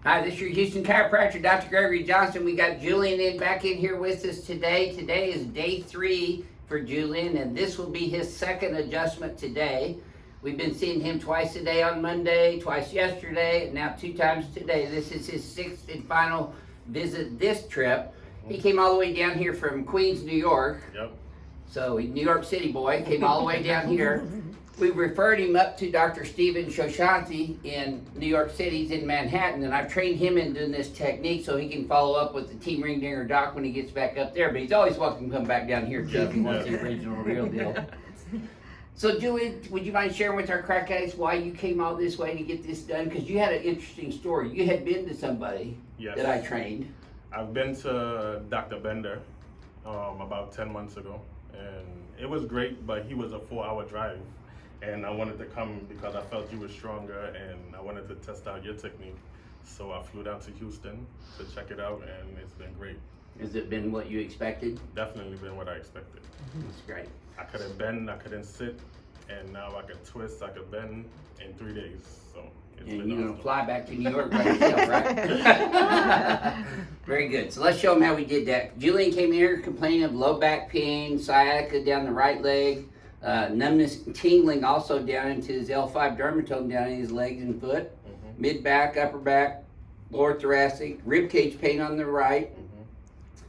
Hi, this is your Houston chiropractor, Dr. Gregory Johnson. We got Julian back in here with us today. Today is day 3 for Julian, and this will be his second adjustment today. We've been seeing him twice a day on Monday, twice yesterday, and now 2 times today. This is his 6th and final visit this trip. He came all the way down here from Queens, New York. Yep. So, New York City boy, came all the way down here. We referred him up to Dr. Stephen Shoshanti in New York City. He's in Manhattan, and I've trained him in doing this technique so he can follow up with the Team Ring Dinger doc when he gets back up there. But he's always welcome to come back down here, Jeff. He wants the original, real deal. So, Julie, would you mind sharing with our crack addicts why you came all this way to get this done? Because you had an interesting story. You had been to somebody that I trained. I've been to Dr. Bender about 10 months ago, and it was great, but he was a 4-hour drive. And I wanted to come because I felt you were stronger and I wanted to test out your technique. So I flew down to Houston to check it out, and it's been great. Has it been what you expected? Definitely been what I expected. That's great. I couldn't bend, I couldn't sit, and now I can twist, I could bend in 3 days. So it's And been you're awesome. gonna fly back to New York by yourself, right? Very good. So let's show them how we did that. Julian came in here complaining of low back pain, sciatica down the right leg, numbness and tingling also down into his L5 dermatome down in his legs and foot, mid back, upper back, lower thoracic, rib cage pain on the right,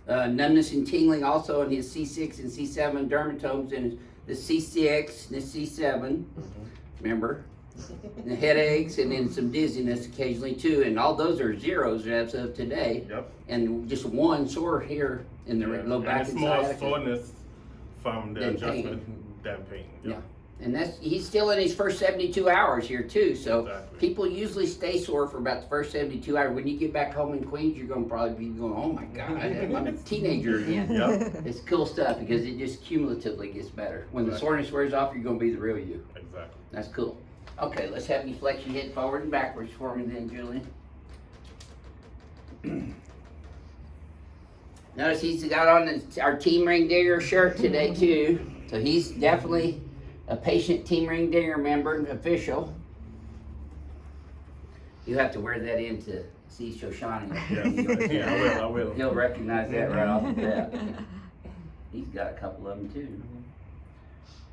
numbness and tingling also in his C6 and C7 dermatomes in the C6 and the C7. Remember? And the headaches and then some dizziness occasionally too, and all those are zeros as of today. Yep. And just one sore here in the low back and and small sciatica. soreness from the Than adjustment than pain. Yeah. And he's still in his first 72 hours here too. So Exactly. people usually stay sore for about the first 72 hours. When you get back home in Queens, you're gonna probably be going, oh my God, I'm a teenager again. Yep. It's cool stuff because it just cumulatively gets better. When the Right. soreness wears off, you're gonna be the real you. Exactly. That's cool. Okay, let's have you flex your head forward and backwards for me then, Julian. Notice he's got on our Team Ring Dinger shirt today too. So he's definitely a patient Team Ring Dinger member and official. You have to wear that in to see Shoshani. Yeah, I will. He'll recognize that right off the bat. He's got a couple of them too.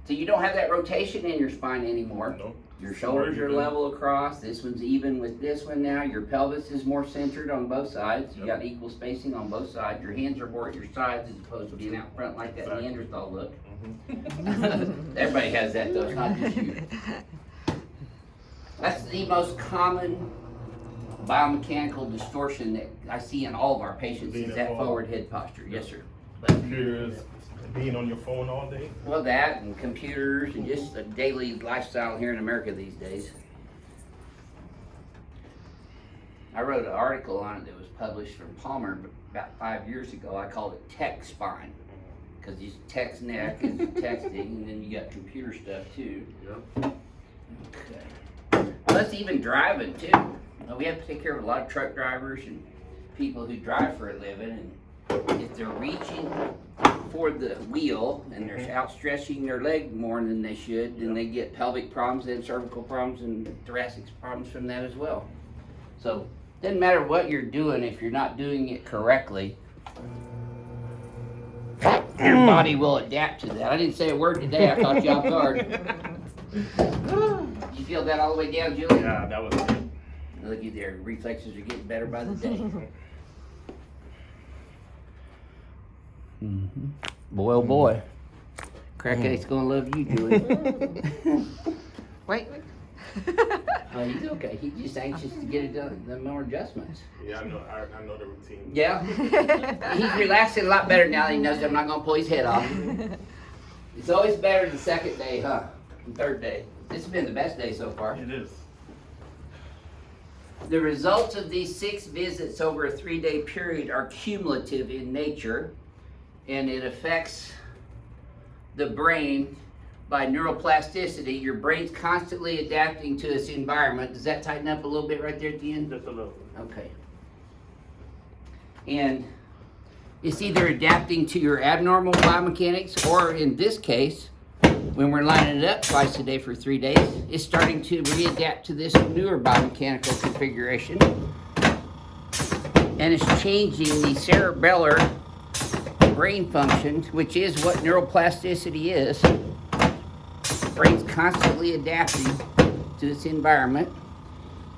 So you don't have that rotation in your spine anymore. Nope. Your shoulders are level across. This one's even with this one now. Your pelvis is more centered on both sides. You Yep. got equal spacing on both sides. Your hands are more at your sides as opposed to being out front like that Exactly. Neanderthal look. Everybody has that though, it's not just you. That's the most common biomechanical distortion that I see in all of our patients is that forward head posture. Yes, sir. Computers, being on your phone all day. Well, that and computers and just a daily lifestyle here in America these days. I wrote an article on it that was published from Palmer about 5 years ago. I called it tech spine because you text neck and texting, and then you got computer stuff too. Yep. Okay. Plus even driving too. We have to take care of a lot of truck drivers and people who drive for a living, and if they're reaching for the wheel and they're outstretching their leg more than they should, then they get pelvic problems and cervical problems and thoracic problems from that as well. So doesn't matter what you're doing if you're not doing it correctly. Your body will adapt to that. I didn't say a word today. I caught you off guard. Did you feel that all the way down, Julie? Yeah, that was good. Look at there. Reflexes are getting better by the day. Boy, oh boy. Crack addict's gonna love you, Julie. Wait. Oh, he's okay. He's just anxious to get it done. The more adjustments. Yeah, I know the routine. Yeah. He's relaxing a lot better now that he knows I'm not gonna pull his head off. It's always better the second day, huh? The third day. This has been the best day so far. It is. The results of these 6 visits over a 3-day period are cumulative in nature, and it affects the brain by neuroplasticity. Your brain's constantly adapting to its environment. Does that tighten up a little bit right there at the end? Just a little. Okay. And it's either adapting to your abnormal biomechanics, or in this case, when we're lining it up twice a day for 3 days, it's starting to readapt to this newer biomechanical configuration. and it's changing the cerebellar brain functions, which is what neuroplasticity is. Brain's constantly adapting to its environment.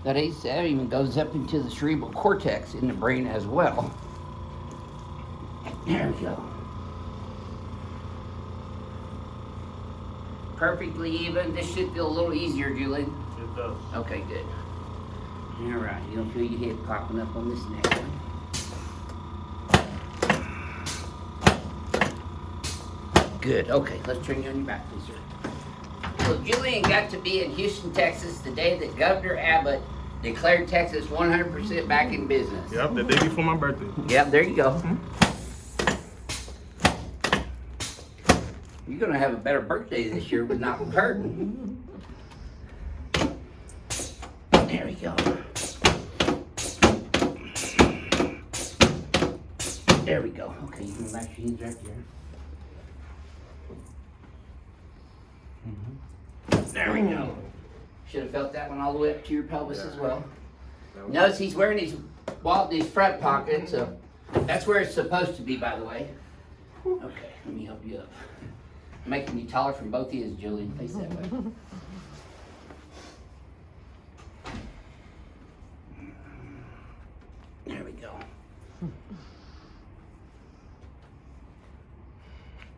That even goes up into the cerebral cortex in the brain as well. There we go. Perfectly even. This should feel a little easier, Julian. It does. Okay, good. All right, you don't feel your head popping up on this next one. Good. Okay, let's turn you on your back, please, sir. So Julian got to be in Houston, Texas, the day that Governor Abbott declared Texas 100% back in business. Yep, the day before my birthday. Yep, there you go. You're gonna have a better birthday this year, but not hurting. There we go. There we go. Okay, you can relax your hands right there. There we go. Should have felt that one all the way up to your pelvis as well. Notice he's wearing these front pockets, so that's where it's supposed to be, by the way. Okay, let me help you up. I'm making you taller from both ears, Julian. Face that way. There we go.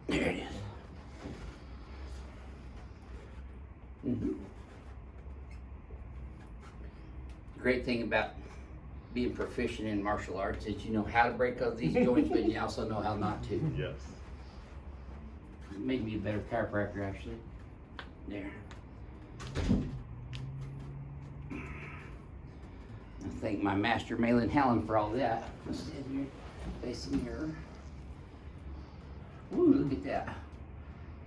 There it is. Great thing about being proficient in martial arts is you know how to break up these joints, but you also know how not to. Yes. It made me a better chiropractor, actually. There. I thank my master, Malin Helen, for all that. Let's stand here, facing here. Ooh, look at that.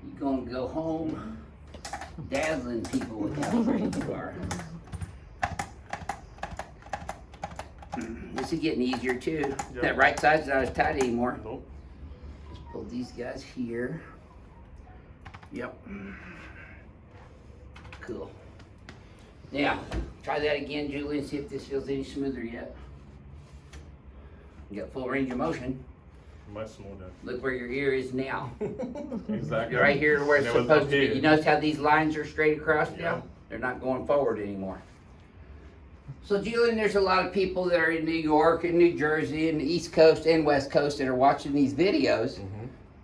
You're gonna go home dazzling people with how great you are. This is getting easier too. Yep. That right side's not as tight anymore. Nope. Let's pull these guys here. Yep. Cool. Now, try that again, Julie, and see if this feels any smoother yet. You got full range of motion. Much smoother. Look where your ear is now. Exactly. You're right here where it's And it was supposed up to be. here. You notice how these lines are straight across now? Yeah. They're not going forward anymore. So, Julian, there's a lot of people that are in New York and New Jersey and the East Coast and West Coast that are watching these videos.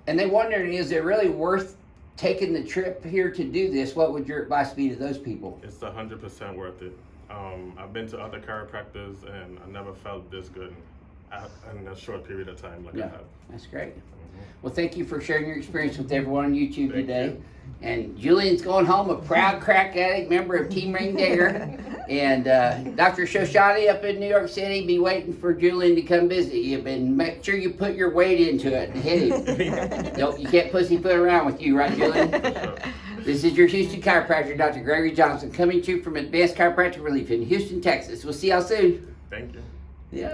And they wonder, is it really worth taking the trip here to do this? What would your advice be to those people? It's 100% worth it. I've been to other chiropractors and I never felt this good in a short period of time like I have. That's great. Well, thank you for sharing your experience with everyone on YouTube Thank today. you. And Julian's going home, a proud crack addict, member of Team Ring Digger. And Dr. Shoshani up in New York City be waiting for Julian to come visit you. And make sure you put your weight into it and hit him. Nope, you can't pussyfoot around with you, right, Julian? Sure. This is your Houston chiropractor, Dr. Gregory Johnson, coming to you from Advanced Chiropractic Relief in Houston, Texas. We'll see y'all soon. Thank you.